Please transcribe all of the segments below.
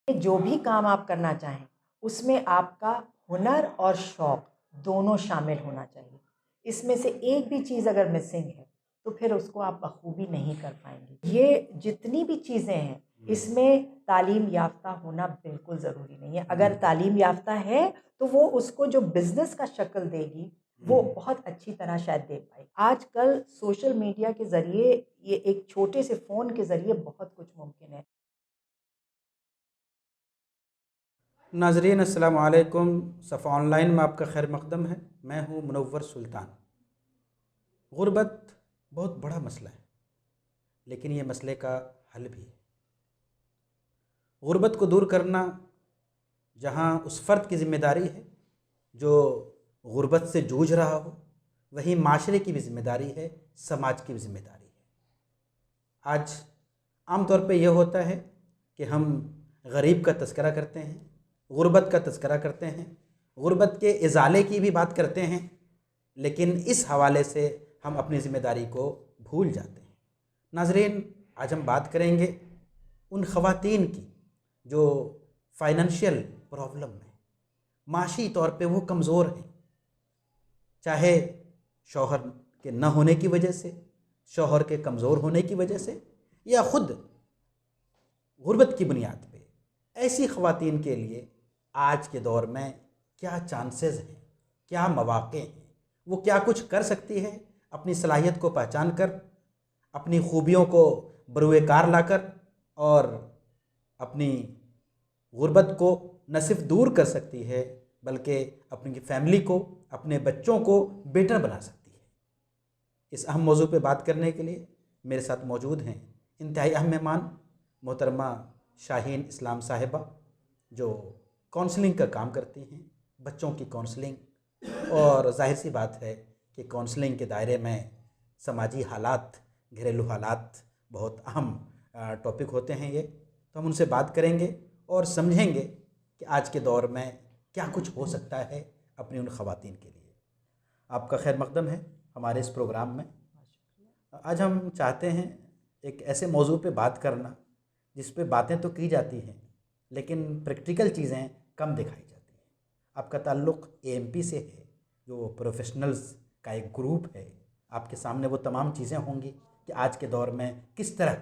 جو بھی کام آپ کرنا چاہیں اس میں آپ کا ہنر اور شوق دونوں شامل ہونا چاہیے. اس میں سے ایک بھی چیز اگر مسنگ ہے تو پھر اس کو آپ بخوبی نہیں کر پائیں گے. یہ جتنی بھی چیزیں ہیں اس میں تعلیم یافتہ ہونا بالکل ضروری نہیں ہے. اگر تعلیم یافتہ ہے تو وہ اس کو جو بزنس کا شکل دے گی وہ بہت اچھی طرح شاید دے پائے. آج کل سوشل میڈیا کے ذریعے یہ ایک چھوٹے سے فون کے ذریعے بہت کچھ ممکن ہے. ناظرین السلام علیکم. صفا آن لائن میں آپ کا خیر مقدم ہے. میں ہوں منور سلطان. غربت بہت بڑا مسئلہ ہے لیکن یہ مسئلے کا حل بھی ہے. غربت کو دور کرنا جہاں اس فرد کی ذمہ داری ہے جو غربت سے جوجھ رہا ہو، وہیں معاشرے کی بھی ذمہ داری ہے، سماج کی بھی ذمہ داری ہے. آج عام طور پہ یہ ہوتا ہے کہ ہم غریب کا تذکرہ کرتے ہیں، غربت کا تذکرہ کرتے ہیں، غربت کے ازالے کی بھی بات کرتے ہیں، لیکن اس حوالے سے ہم اپنی ذمہ داری کو بھول جاتے ہیں. ناظرین، آج ہم بات کریں گے ان خواتین کی جو فائننشیل پرابلم میں، معاشی طور پہ وہ کمزور ہیں، چاہے شوہر کے نہ ہونے کی وجہ سے، شوہر کے کمزور ہونے کی وجہ سے، یا خود غربت کی بنیاد پہ. ایسی خواتین کے لیے آج کے دور میں کیا چانسز ہیں، کیا مواقع ہیں، وہ کیا کچھ کر سکتی ہے اپنی صلاحیت کو پہچان کر، اپنی خوبیوں کو بروئے کار لا کر، اور اپنی غربت کو نہ صرف دور کر سکتی ہے بلکہ اپنی فیملی کو، اپنے بچوں کو بیٹر بنا سکتی ہے. اس اہم موضوع پہ بات کرنے کے لیے میرے ساتھ موجود ہیں انتہائی اہم مہمان محترمہ شاہین اسلام صاحبہ، جو کونسلنگ کا کام کرتی ہیں، بچوں کی کونسلنگ. اور ظاہر سی بات ہے کہ کونسلنگ کے دائرے میں سماجی حالات، گھریلو حالات بہت اہم ٹاپک ہوتے ہیں. یہ تو ہم ان سے بات کریں گے اور سمجھیں گے کہ آج کے دور میں کیا کچھ ہو سکتا ہے اپنی ان خواتین کے لیے. آپ کا خیر مقدم ہے ہمارے اس پروگرام میں. آج ہم چاہتے ہیں ایک ایسے موضوع پہ بات کرنا جس پہ باتیں تو کی جاتی ہیں لیکن پریکٹیکل چیزیں کم دکھائی جاتی ہیں. آپ کا تعلق AMP سے ہے، جو پروفیشنلز کا ایک گروپ ہے. آپ کے سامنے وہ تمام چیزیں ہوں گی کہ آج کے دور میں کس طرح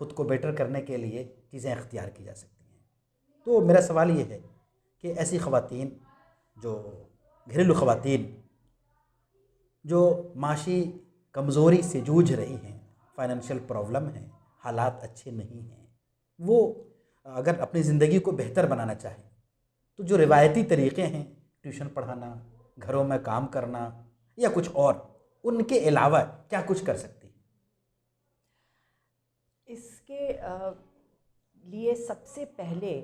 خود کو بیٹر کرنے کے لیے چیزیں اختیار کی جا سکتی ہیں. تو میرا سوال یہ ہے کہ ایسی خواتین، جو گھریلو خواتین جو معاشی کمزوری سے جوجھ رہی ہیں، فائننشیل پرابلم ہیں، حالات اچھے نہیں ہیں، وہ اگر اپنی زندگی کو بہتر بنانا چاہیں تو جو روایتی طریقے ہیں، ٹیوشن پڑھانا، گھروں میں کام کرنا یا کچھ اور، ان کے علاوہ کیا کچھ کر سکتی ہیں؟ اس کے لیے سب سے پہلے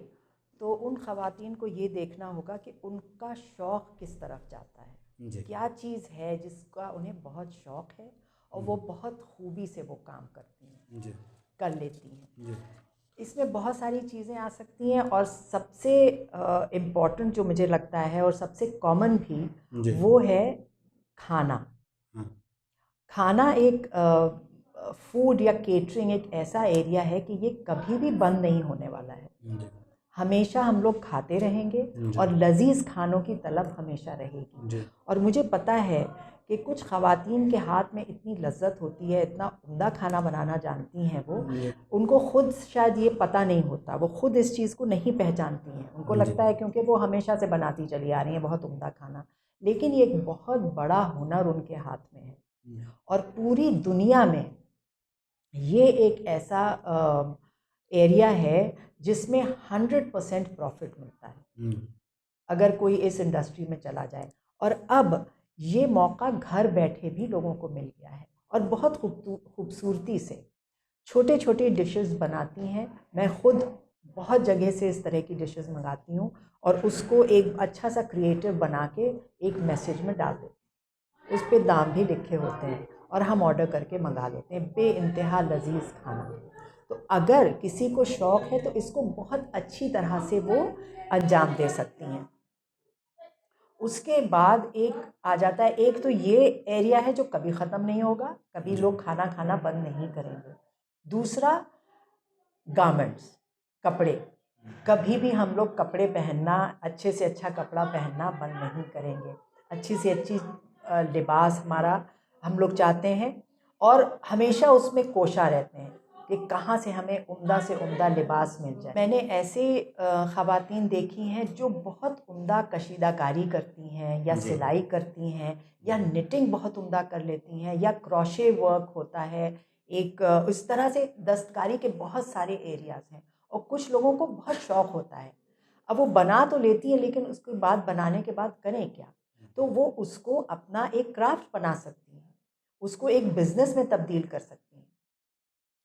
تو ان خواتین کو یہ دیکھنا ہوگا کہ ان کا شوق کس طرف جاتا ہے. جی کیا چیز ہے جس کا انہیں بہت شوق ہے اور وہ بہت خوبی سے وہ کام کرتی ہیں، جی کر لیتی ہیں. جی اس میں بہت ساری چیزیں آ سکتی ہیں اور سب سے امپورٹنٹ جو مجھے لگتا ہے اور سب سے کامن بھی جی وہ ہے کھانا. ہاں کھانا ایک فوڈ یا کیٹرنگ ایک ایسا ایریا ہے کہ یہ کبھی بھی بند نہیں ہونے والا ہے. جی ہمیشہ ہم لوگ کھاتے رہیں گے جی اور لذیذ کھانوں کی طلب ہمیشہ رہے گی. جی اور مجھے پتہ ہے کہ کچھ خواتین کے ہاتھ میں اتنی لذت ہوتی ہے، اتنا عمدہ کھانا بنانا جانتی ہیں وہ، ان کو خود شاید یہ پتہ نہیں ہوتا، وہ خود اس چیز کو نہیں پہچانتی ہیں. ان کو لگتا ہے کیونکہ وہ ہمیشہ سے بناتی چلی آ رہی ہیں بہت عمدہ کھانا، لیکن یہ ایک بہت بڑا ہنر ان کے ہاتھ میں ہے. اور پوری دنیا میں یہ ایک ایسا ایریا ہے جس میں 100% پروفٹ ملتا ہے اگر کوئی اس انڈسٹری میں چلا جائے. اور اب یہ موقع گھر بیٹھے بھی لوگوں کو مل گیا ہے اور بہت خوبصورتی سے چھوٹے چھوٹے ڈشز بناتی ہیں. میں خود بہت جگہ سے اس طرح کی ڈشز منگاتی ہوں اور اس کو ایک اچھا سا کریٹو بنا کے ایک میسیج میں ڈال دیتی ہوں. اس پہ دام بھی لکھے ہوتے ہیں اور ہم آرڈر کر کے منگا لیتے ہیں. بے انتہا لذیذ کھانا. تو اگر کسی کو شوق ہے تو اس کو بہت اچھی طرح سے وہ انجام دے سکتی ہیں. اس کے بعد ایک آ جاتا ہے، ایک تو یہ ایریا ہے جو کبھی ختم نہیں ہوگا، کبھی لوگ کھانا کھانا بند نہیں کریں گے. دوسرا گارمنٹس، کپڑے. کبھی بھی ہم لوگ کپڑے پہننا، اچھے سے اچھا کپڑا پہننا بند نہیں کریں گے. اچھی سے اچھی لباس ہمارا ہم لوگ چاہتے ہیں، اور ہمیشہ اس میں کوشاں رہتے ہیں کہ کہاں سے ہمیں عمدہ سے عمدہ لباس مل جائے. میں نے ایسے خواتین دیکھی ہیں جو بہت عمدہ کشیدہ کاری کرتی ہیں، یا سلائی کرتی ہیں، یا نٹنگ بہت عمدہ کر لیتی ہیں، یا کروشے ورک ہوتا ہے. ایک اس طرح سے دستکاری کے بہت سارے ایریاز ہیں. اور کچھ لوگوں کو بہت شوق ہوتا ہے. اب وہ بنا تو لیتی ہیں، لیکن اس کے بعد بنانے کے بعد کریں کیا؟ تو وہ اس کو اپنا ایک کرافٹ بنا سکتی ہیں، اس کو ایک بزنس میں تبدیل کر سکتی ہیں.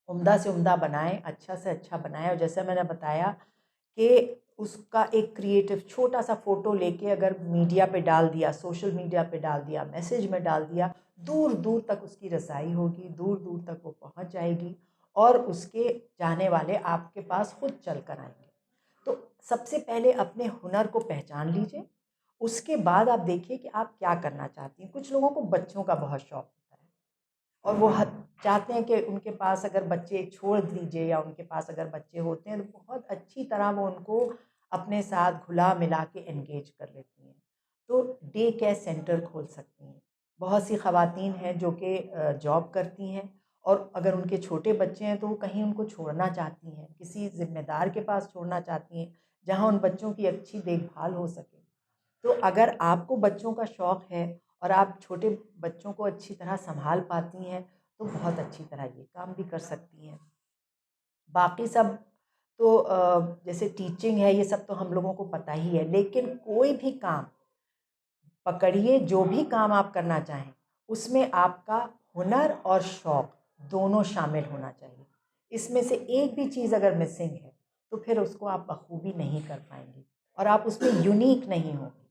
عمدہ سے عمدہ بنائیں، اچھا سے اچھا بنائیں. اور جیسے میں نے بتایا کہ اس کا ایک کریٹو چھوٹا سا فوٹو لے کے اگر میڈیا پہ ڈال دیا، سوشل میڈیا پہ ڈال دیا، میسیج میں ڈال دیا، دور دور تک اس کی رسائی ہوگی، دور دور تک وہ پہنچ جائے گی، اور اس کے جانے والے آپ کے پاس خود چل کر آئیں گے. تو سب سے پہلے اپنے ہنر کو پہچان لیجئے. اس کے بعد آپ دیکھیے کہ آپ کیا کرنا چاہتی ہیں. کچھ لوگوں کو بچوں کا بہت شوق ہوتا ہے، اور وہ چاہتے ہیں کہ ان کے پاس اگر بچے چھوڑ دیجئے، یا ان کے پاس اگر بچے ہوتے ہیں تو بہت اچھی طرح وہ ان کو اپنے ساتھ گھلا ملا کے انگیج کر لیتی ہیں. تو ڈے کیئر سینٹر کھول سکتی ہیں. بہت سی خواتین ہیں جو کہ جاب کرتی ہیں، اور اگر ان کے چھوٹے بچے ہیں تو وہ کہیں ان کو چھوڑنا چاہتی ہیں، کسی ذمہ دار کے پاس چھوڑنا چاہتی ہیں جہاں ان بچوں کی اچھی دیکھ بھال ہو سکے. تو اگر آپ کو بچوں کا شوق ہے اور آپ چھوٹے بچوں کو اچھی طرح سنبھال پاتی ہیں تو بہت اچھی طرح یہ کام بھی کر سکتی ہیں. باقی سب تو جیسے ٹیچنگ ہے، یہ سب تو ہم لوگوں کو پتہ ہی ہے، لیکن کوئی بھی کام پکڑیے، جو بھی کام آپ کرنا چاہیں اس میں آپ کا ہنر اور شوق دونوں شامل ہونا چاہیے. اس میں سے ایک بھی چیز اگر مسنگ ہے تو پھر اس کو آپ بخوبی نہیں کر پائیں گے، اور آپ اس میں یونیک نہیں ہوں گے.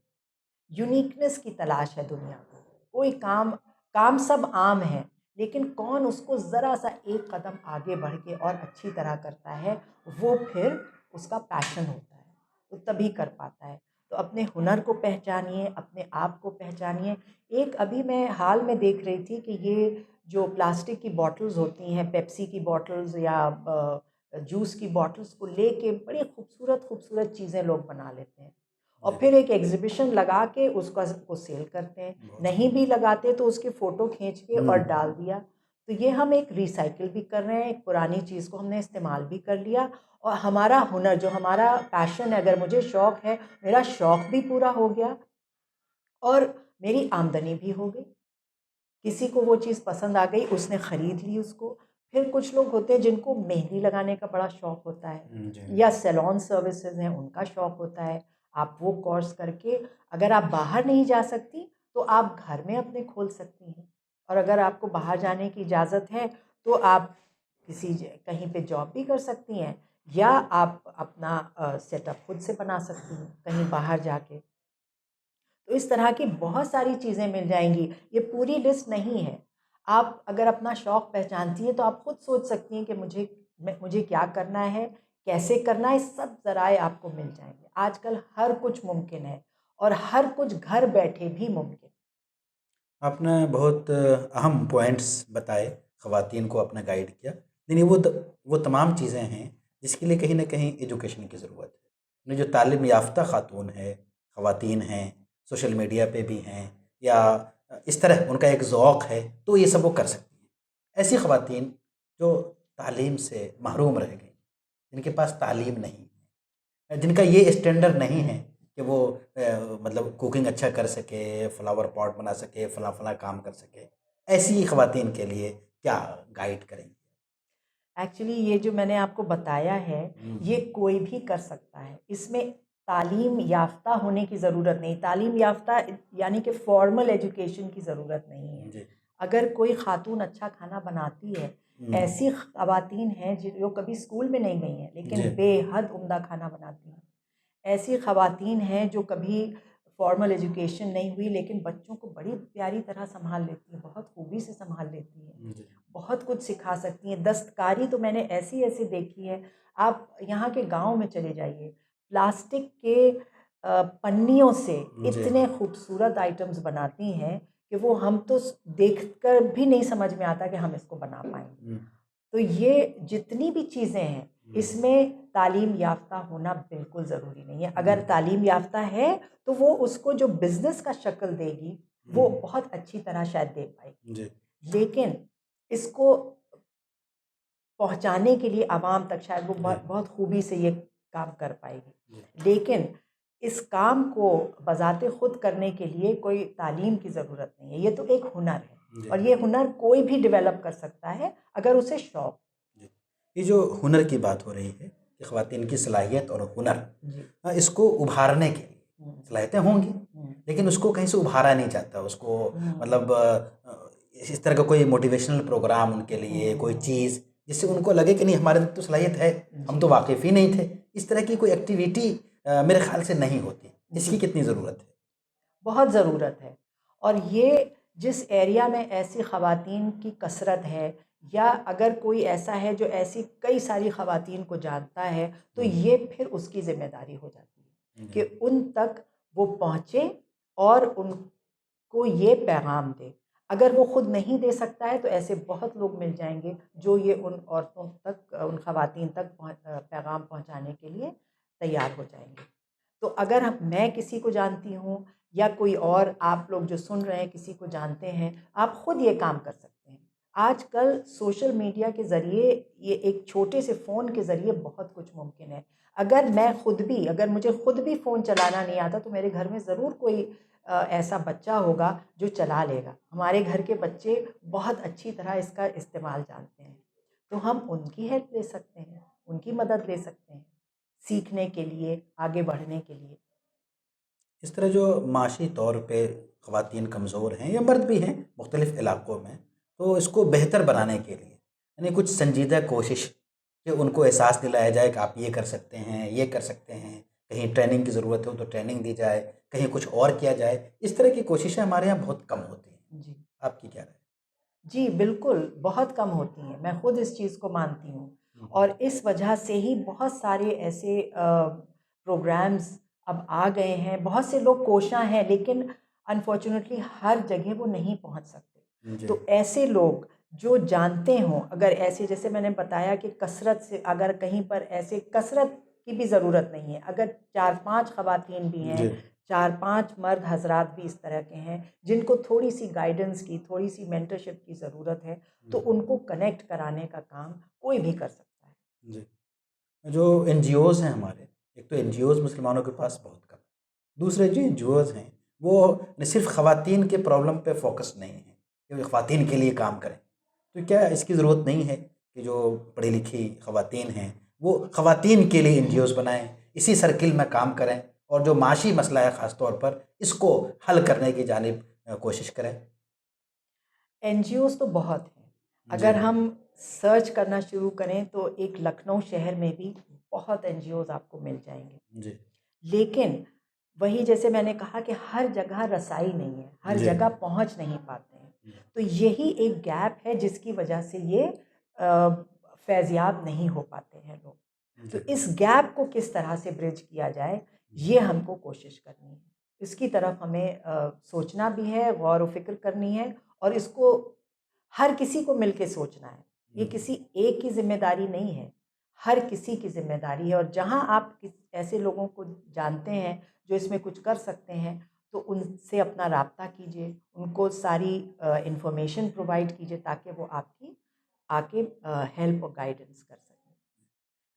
یونیکنس کی تلاش ہے دنیا کو. کوئی کام سب عام ہیں، لیکن کون اس کو ذرا سا ایک قدم آگے بڑھ کے اور اچھی طرح کرتا ہے، وہ پھر اس کا پیشن ہوتا ہے، تو تبھی کر پاتا ہے. تو اپنے ہنر کو پہچانیے، اپنے آپ کو پہچانیے. ایک ابھی میں حال میں دیکھ رہی تھی کہ یہ جو پلاسٹک کی بوٹلز ہوتی ہیں، پیپسی کی بوٹلز یا جوس کی بوٹلز کو لے کے بڑی خوبصورت خوبصورت چیزیں لوگ بنا لیتے ہیں، اور پھر ایک ایگزیبیشن لگا کے اس کو سیل کرتے ہیں. نہیں بھی لگاتے تو اس کی فوٹو کھینچ کے اور ڈال دیا. تو یہ ہم ایک ریسائیکل بھی کر رہے ہیں، ایک پرانی چیز کو ہم نے استعمال بھی کر لیا، اور ہمارا ہنر جو ہمارا پیشن ہے، اگر مجھے شوق ہے، میرا شوق بھی پورا ہو گیا اور میری آمدنی بھی ہو گئی. کسی کو وہ چیز پسند آ گئی، اس نے خرید لی اس کو. پھر کچھ لوگ ہوتے ہیں جن کو مہندی لگانے کا بڑا شوق ہوتا ہے، یا سیلون سروسز ہیں ان کا شوق ہوتا ہے. آپ وہ کورس کر کے اگر آپ باہر نہیں جا سکتی تو آپ گھر میں اپنے کھول سکتی ہیں. اور اگر آپ کو باہر جانے کی اجازت ہے تو آپ کہیں پہ جاب بھی کر سکتی ہیں، یا آپ اپنا سیٹ اپ خود سے بنا سکتی ہیں کہیں باہر جا کے. تو اس طرح کی بہت ساری چیزیں مل جائیں گی. یہ پوری لسٹ نہیں ہے. آپ اگر اپنا شوق پہچانتی ہیں تو آپ خود سوچ سکتی ہیں کہ مجھے کیا کرنا ہے، کیسے کرنا ہے. سب ذرائع آپ کو مل جائیں گے. آج کل ہر کچھ ممکن ہے، اور ہر کچھ گھر بیٹھے بھی ممکن. آپ نے بہت اہم پوائنٹس بتائے، خواتین کو اپنا گائیڈ کیا. یعنی وہ تمام چیزیں ہیں جس کے لیے کہیں نہ کہیں ایجوکیشن کی ضرورت ہے. جو تعلیم یافتہ خواتین ہیں، سوشل میڈیا پہ بھی ہیں، یا اس طرح ان کا ایک ذوق ہے، تو یہ سب وہ کر سکتی ہیں. ایسی خواتین جو تعلیم سے محروم رہ گئیں، جن کے پاس تعلیم نہیں ہے، جن کا یہ اسٹینڈرڈ نہیں ہے کہ وہ مطلب کوکنگ اچھا کر سکے، فلاور پاٹ بنا سکے، فلاں کام کر سکے، ایسی خواتین کے لیے کیا گائیڈ کریں گے؟ ایکچولی یہ جو میں نے آپ کو بتایا ہے یہ کوئی بھی کر سکتا ہے. اس میں تعلیم یافتہ ہونے کی ضرورت نہیں. تعلیم یافتہ یعنی کہ فارمل ایجوکیشن کی ضرورت نہیں ہے. اگر کوئی خاتون اچھا کھانا بناتی ہے، ایسی خواتین ہیں جو کبھی اسکول میں نہیں گئی ہیں لیکن بے حد عمدہ کھانا بناتی ہیں. ایسی خواتین ہیں جو کبھی فارمل ایجوکیشن نہیں ہوئی لیکن بچوں کو بڑی پیاری طرح سنبھال لیتی ہیں، بہت خوبی سے سنبھال لیتی ہیں، بہت کچھ سکھا سکتی ہیں. دستکاری تو میں نے ایسی دیکھی ہے. آپ یہاں کے گاؤں میں چلے جائیے، پلاسٹک کے پنیوں سے اتنے خوبصورت آئٹمز بناتی ہیں کہ وہ ہم تو دیکھ کر بھی نہیں سمجھ میں آتا کہ ہم اس کو بنا پائیں گے. تو یہ جتنی بھی چیزیں ہیں اس میں تعلیم یافتہ ہونا بالکل ضروری نہیں ہے. اگر تعلیم یافتہ ہے تو وہ اس کو جو بزنس کا شکل دے گی وہ بہت اچھی طرح شاید دے پائے گی, لیکن اس کو پہنچانے کے لیے عوام تک شاید وہ بہت خوبی سے یہ کام کر پائے گی. لیکن اس کام کو بذات خود کرنے کے لیے کوئی تعلیم کی ضرورت نہیں ہے. یہ تو ایک ہنر ہے اور یہ ہنر کوئی بھی ڈیولپ کر سکتا ہے اگر اسے شوق. یہ جو ہنر کی بات ہو رہی ہے کہ خواتین کی صلاحیت اور ہنر, اس کو ابھارنے کے لیے صلاحیتیں ہوں گی لیکن اس کو کہیں سے ابھارا نہیں جاتا. اس کو مطلب اس طرح کا کوئی موٹیویشنل پروگرام ان کے لیے, کوئی چیز جس سے ان کو لگے کہ نہیں ہمارے اندر تو صلاحیت ہے, ہم تو واقف ہی نہیں تھے, اس طرح کی کوئی ایکٹیویٹی میرے خیال سے نہیں ہوتی. اس کی کتنی ضرورت ہے؟ بہت ضرورت ہے. اور یہ جس ایریا میں ایسی خواتین کی کثرت ہے یا اگر کوئی ایسا ہے جو ایسی کئی ساری خواتین کو جانتا ہے تو یہ پھر اس کی ذمہ داری ہو جاتی ہے کہ ان تک وہ پہنچے اور ان کو یہ پیغام دے. اگر وہ خود نہیں دے سکتا ہے تو ایسے بہت لوگ مل جائیں گے جو یہ ان عورتوں تک, ان خواتین تک پیغام پہنچانے کے لیے تیار ہو جائیں گے. تو اگر میں کسی کو جانتی ہوں یا کوئی اور آپ لوگ جو سن رہے ہیں کسی کو جانتے ہیں, آپ خود یہ کام کر سکتے ہیں. آج کل سوشل میڈیا کے ذریعے, یہ ایک چھوٹے سے فون کے ذریعے بہت کچھ ممکن ہے. اگر مجھے خود بھی فون چلانا نہیں آتا تو میرے گھر میں ضرور کوئی ایسا بچہ ہوگا جو چلا لے گا. ہمارے گھر کے بچے بہت اچھی طرح اس کا استعمال جانتے ہیں, تو ہم ان کی ہیلپ لے سکتے ہیں, ان کی مدد لے سکتے ہیں سیکھنے کے لیے, آگے بڑھنے کے لیے. اس طرح جو معاشی طور پہ خواتین کمزور ہیں یا مرد بھی ہیں مختلف علاقوں میں, تو اس کو بہتر بنانے کے لیے یعنی کچھ سنجیدہ کوشش کہ ان کو احساس دلایا جائے کہ آپ یہ کر سکتے ہیں, یہ کر سکتے ہیں, کہیں ٹریننگ کی ضرورت ہو تو ٹریننگ دی جائے, کہیں کچھ اور کیا جائے, اس طرح کی کوششیں ہمارے یہاں بہت کم ہوتی ہیں. جی آپ کی کیا رائے؟ جی بالکل بہت کم ہوتی ہیں. میں خود اس چیز کو مانتی ہوں اور اس وجہ سے ہی بہت سارے ایسے پروگرامز اب آ گئے ہیں. بہت سے لوگ کوشاں ہیں لیکن انفارچونیٹلی ہر جگہ وہ نہیں پہنچ سکتے. تو ایسے لوگ جو جانتے ہوں, اگر ایسے جیسے میں نے بتایا کہ کثرت سے, اگر کہیں پر ایسے کثرت کی بھی ضرورت نہیں ہے, اگر 4-5 خواتین بھی ہیں, 4-5 مرد حضرات بھی اس طرح کے ہیں جن کو تھوڑی سی گائیڈنس کی, تھوڑی سی مینٹرشپ کی ضرورت ہے, تو ان کو کنیکٹ کرانے کا کام کوئی بھی کر سکتا ہے. جی, جو این جی اوز ہیں ہمارے, ایک تو این جی اوز مسلمانوں کے پاس بہت کم, دوسرے جو این جی اوز ہیں وہ نہ صرف خواتین کے پرابلم پہ فوکس نہیں ہیں کہ خواتین کے لیے کام کریں. تو کیا اس کی ضرورت نہیں ہے کہ جو پڑھی لکھی خواتین ہیں وہ خواتین کے لیے این جی اوز بنائیں, اسی سرکل میں کام کریں اور جو معاشی مسئلہ ہے خاص طور پر اس کو حل کرنے کی جانب کوشش کریں؟ این جی اوز تو بہت ہیں. اگر ہم سرچ کرنا شروع کریں تو ایک لکھنؤ شہر میں بھی بہت این جی اوز آپ کو مل جائیں گے. لیکن وہی جیسے میں نے کہا کہ ہر جگہ رسائی نہیں ہے, ہر جگہ پہنچ نہیں پاتے ہیں. تو یہی ایک گیپ ہے جس کی وجہ سے یہ فیضیاب نہیں ہو پاتے ہیں لوگ. تو اس گیپ کو کس طرح سے برج کیا جائے یہ ہم کو کوشش کرنی ہے. اس کی طرف ہمیں سوچنا بھی ہے, غور و فکر کرنی ہے اور اس کو ہر کسی کو مل کے سوچنا ہے. یہ کسی ایک کی ذمہ داری نہیں ہے, ہر کسی کی ذمہ داری ہے. اور جہاں آپ ایسے لوگوں کو جانتے ہیں جو اس میں کچھ کر سکتے ہیں تو ان سے اپنا رابطہ کیجیے, ان کو ساری انفارمیشن پرووائڈ کیجیے تاکہ وہ آپ کی آ کے ہیلپ اور گائیڈنس کر سکیں.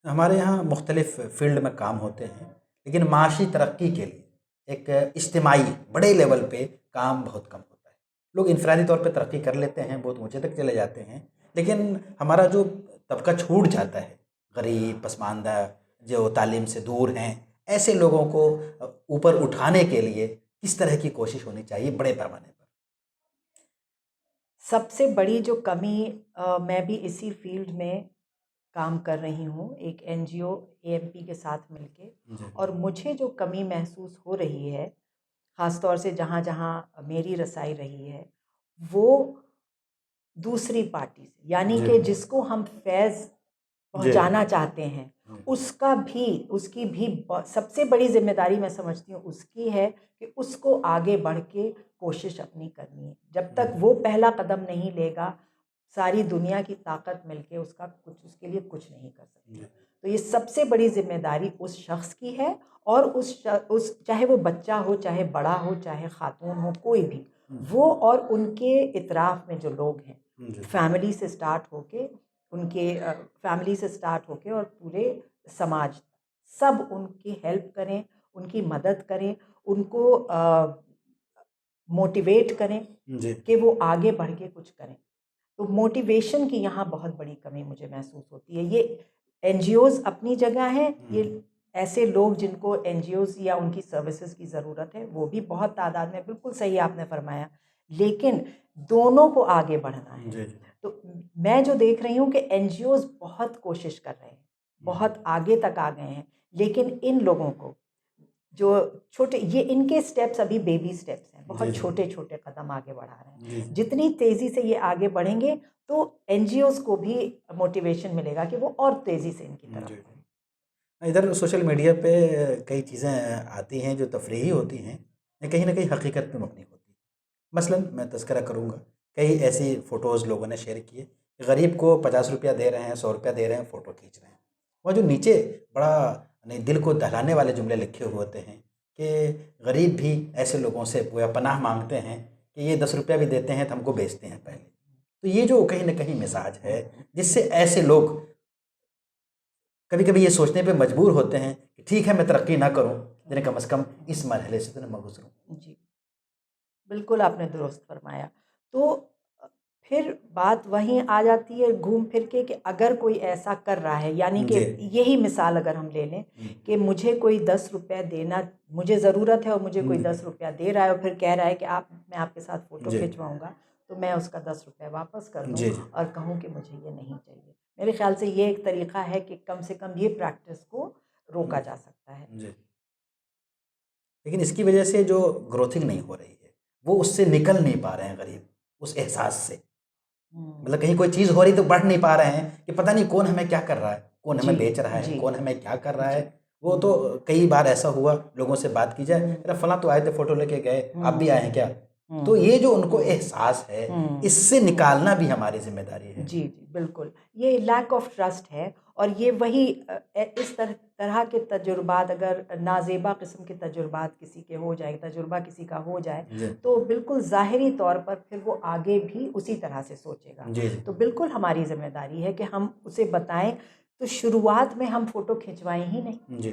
ہمارے یہاں مختلف فیلڈ میں کام ہوتے ہیں لیکن معاشی ترقی کے لیے ایک اجتماعی بڑے لیول پہ کام بہت کم ہوتا ہے. لوگ انفرادی طور پہ ترقی کر لیتے ہیں, بہت اونچے تک چلے جاتے ہیں, لیکن ہمارا جو طبقہ چھوٹ جاتا ہے, غریب, پسماندہ, جو تعلیم سے دور ہیں, ایسے لوگوں کو اوپر اٹھانے کے لیے کس طرح کی کوشش ہونی چاہیے بڑے پیمانے پر؟ سب سے بڑی جو کمی, میں بھی اسی فیلڈ میں کام کر رہی ہوں ایک N G O A M P کے ساتھ مل کے, اور مجھے جو کمی محسوس ہو رہی ہے خاص طور سے جہاں جہاں میری رسائی رہی ہے وہ دوسری پارٹی سے, یعنی کہ جس کو ہم فیض پہنچانا چاہتے ہیں اس کی بھی سب سے بڑی ذمہ داری میں سمجھتی ہوں اس کی ہے کہ اس کو آگے بڑھ کے کوشش اپنی کرنی ہے. جب تک وہ پہلا قدم نہیں لے گا ساری دنیا کی طاقت مل کے اس کے لیے کچھ نہیں کر سکتی. تو یہ سب سے بڑی ذمہ داری اس شخص کی ہے، اور اس چاہے وہ بچہ ہو، چاہے بڑا ہو، چاہے خاتون ہو، کوئی بھی، وہ اور ان کے اطراف میں جو لوگ ہیں، فیملی سے سٹارٹ ہو کے اور پورے سماج، سب ان کی ہیلپ کریں، ان کی مدد کریں، ان کو موٹیویٹ کریں کہ وہ آگے بڑھ کے کچھ کریں. تو موٹیویشن کی یہاں بہت بڑی کمی مجھے محسوس ہوتی ہے. یہ این جی اوز اپنی جگہ ہیں، یہ ایسے لوگ جن کو این جی اوز یا ان کی سروسز کی ضرورت ہے وہ بھی بہت تعداد میں، بالکل صحیح آپ نے فرمایا، لیکن دونوں کو آگے بڑھنا ہے. تو میں جو دیکھ رہی ہوں کہ این جی اوز بہت کوشش کر رہے ہیں، بہت آگے تک آ گئے ہیں، لیکن ان لوگوں کو جو چھوٹے، یہ ان کے سٹیپس ابھی بیبی سٹیپس ہیں، بہت چھوٹے چھوٹے قدم آگے بڑھا رہے ہیں. جتنی تیزی سے یہ آگے بڑھیں گے تو این جی اوز کو بھی موٹیویشن ملے گا کہ وہ اور تیزی سے ان کی طرف بڑھیں. ادھر سوشل میڈیا پہ کئی چیزیں آتی ہیں جو تفریحی ہوتی ہیں، کہیں نہ کہیں حقیقت پہ مبنی ہوتی ہیں. مثلاً میں تذکرہ کروں گا، کئی ایسی فوٹوز لوگوں نے شیئر کیے، غریب کو 50 روپیہ دے رہے ہیں، 100 روپیہ دے رہے ہیں، فوٹو کھینچ رہے ہیں. وہ جو نیچے بڑا دل کو دہلانے والے جملے لکھے ہوئے ہوتے ہیں کہ غریب بھی ایسے لوگوں سے گویا پناہ مانگتے ہیں کہ یہ 10 روپیہ بھی دیتے ہیں تو ہم کو بیچتے ہیں پہلے. تو یہ جو کہیں نہ کہیں مزاج ہے، جس سے ایسے لوگ کبھی کبھی یہ سوچنے پہ مجبور ہوتے ہیں کہ ٹھیک ہے میں ترقی نہ کروں لیکن کم از کم اس مرحلے سے تو نہ گزروں. جی بالکل آپ نے درست فرمایا. تو پھر بات وہیں آ جاتی ہے گھوم پھر کے کہ اگر کوئی ایسا کر رہا ہے، یعنی کہ یہی مثال اگر ہم لے لیں کہ مجھے کوئی 10 روپے دینا، مجھے ضرورت ہے اور مجھے کوئی 10 روپیہ دے رہا ہے اور پھر کہہ رہا ہے کہ میں آپ کے ساتھ فوٹو کھنچواؤں گا، تو میں اس کا 10 روپے واپس کر دوں اور کہوں کہ مجھے یہ نہیں چاہیے. میرے خیال سے یہ ایک طریقہ ہے کہ کم سے کم یہ پریکٹس کو روکا جا سکتا ہے. لیکن اس کی وجہ سے جو گروتھنگ نہیں ہو رہی ہے، وہ اس سے نکل نہیں پا رہے ہیں غریب، اس احساس سے. مطلب کہیں کوئی چیز ہو رہی تو بڑھ نہیں پا رہے ہیں کہ پتہ نہیں کون ہمیں کیا کر رہا ہے، کون ہمیں بیچ رہا ہے، کون ہمیں کیا کر رہا ہے. وہ تو کئی بار ایسا ہوا لوگوں سے بات کی جائے، ارے فلاں تو آئے تھے فوٹو لے کے گئے، آپ بھی آئے ہیں کیا. تو یہ جو ان کو احساس ہے، اس سے نکالنا بھی ہماری ذمہ داری ہے. جی بالکل، یہ لیک آف ٹرسٹ ہے. اور یہ وہی اس طرح کے تجربات، اگر نازیبا قسم کے تجربات کسی کے ہو جائے، تجربہ کسی کا ہو جائے تو بالکل ظاہری طور پر پھر وہ آگے بھی اسی طرح سے سوچے گا. تو بالکل ہماری ذمہ داری ہے کہ ہم اسے بتائیں. تو شروعات میں ہم فوٹو کھنچوائیں ہی نہیں،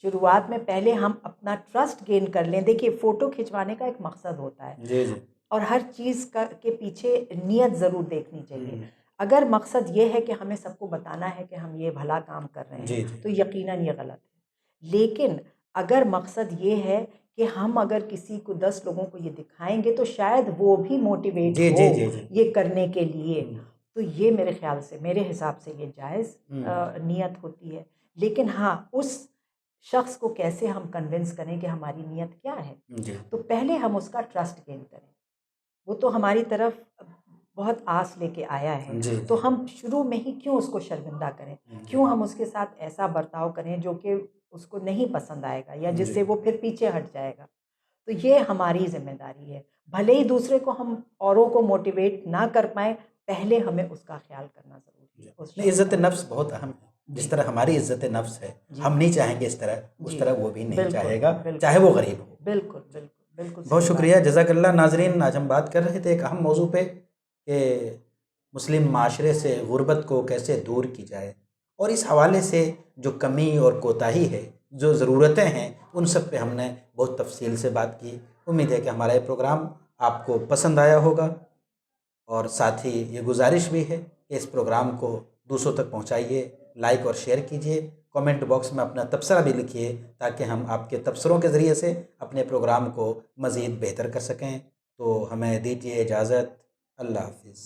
شروعات میں پہلے ہم اپنا ٹرسٹ گین کر لیں. دیکھیے فوٹو کھنچوانے کا ایک مقصد ہوتا ہے، اور ہر چیز کے پیچھے نیت ضرور دیکھنی چاہیے. اگر مقصد یہ ہے کہ ہمیں سب کو بتانا ہے کہ ہم یہ بھلا کام کر رہے ہیں تو یقیناً یہ غلط ہے. لیکن اگر مقصد یہ ہے کہ ہم اگر کسی کو 10 لوگوں کو یہ دکھائیں گے تو شاید وہ بھی موٹیویٹ ہو یہ کرنے کے لیے، تو یہ میرے خیال سے، میرے حساب سے یہ جائز نیت ہوتی ہے. لیکن ہاں اس شخص کو کیسے ہم کنونس کریں کہ ہماری نیت کیا ہے، تو پہلے ہم اس کا ٹرسٹ گین کریں. وہ تو ہماری طرف بہت آس لے کے آیا ہے، تو ہم شروع میں ہی کیوں اس کو شرمندہ کریں، کیوں ہم اس کے ساتھ ایسا برتاؤ کریں جو کہ اس کو نہیں پسند آئے گا یا جس سے وہ پھر پیچھے ہٹ جائے گا. تو یہ ہماری ذمہ داری ہے. بھلے ہی دوسرے کو ہم اوروں کو موٹیویٹ نہ کر پائیں، پہلے ہمیں اس کا خیال کرنا ضروری ہے. عزت نفس بہت اہم ہے. جس طرح ہماری عزت نفس ہے، ہم نہیں چاہیں گے اس طرح وہ بھی نہیں چاہے گا، چاہے وہ غریب ہو. بالکل بالکل بالکل. بہت شکریہ، جزاک اللہ. ناظرین، آج ہم بات کر رہے تھے ایک اہم موضوع پہ کہ مسلم معاشرے سے غربت کو کیسے دور کی جائے، اور اس حوالے سے جو کمی اور کوتاہی ہے، جو ضرورتیں ہیں، ان سب پہ ہم نے بہت تفصیل سے بات کی. امید ہے کہ ہمارا یہ پروگرام آپ کو پسند آیا ہوگا، اور ساتھ ہی یہ گزارش بھی ہے کہ اس پروگرام کو دوسروں تک پہنچائیے، لائک اور شیئر کیجیے. کامنٹ باکس میں اپنا تبصرہ بھی لکھیے تاکہ ہم آپ کے تبصروں کے ذریعے سے اپنے پروگرام کو مزید بہتر کر سکیں. تو ہمیں دیجیے اجازت. اللہ حافظ.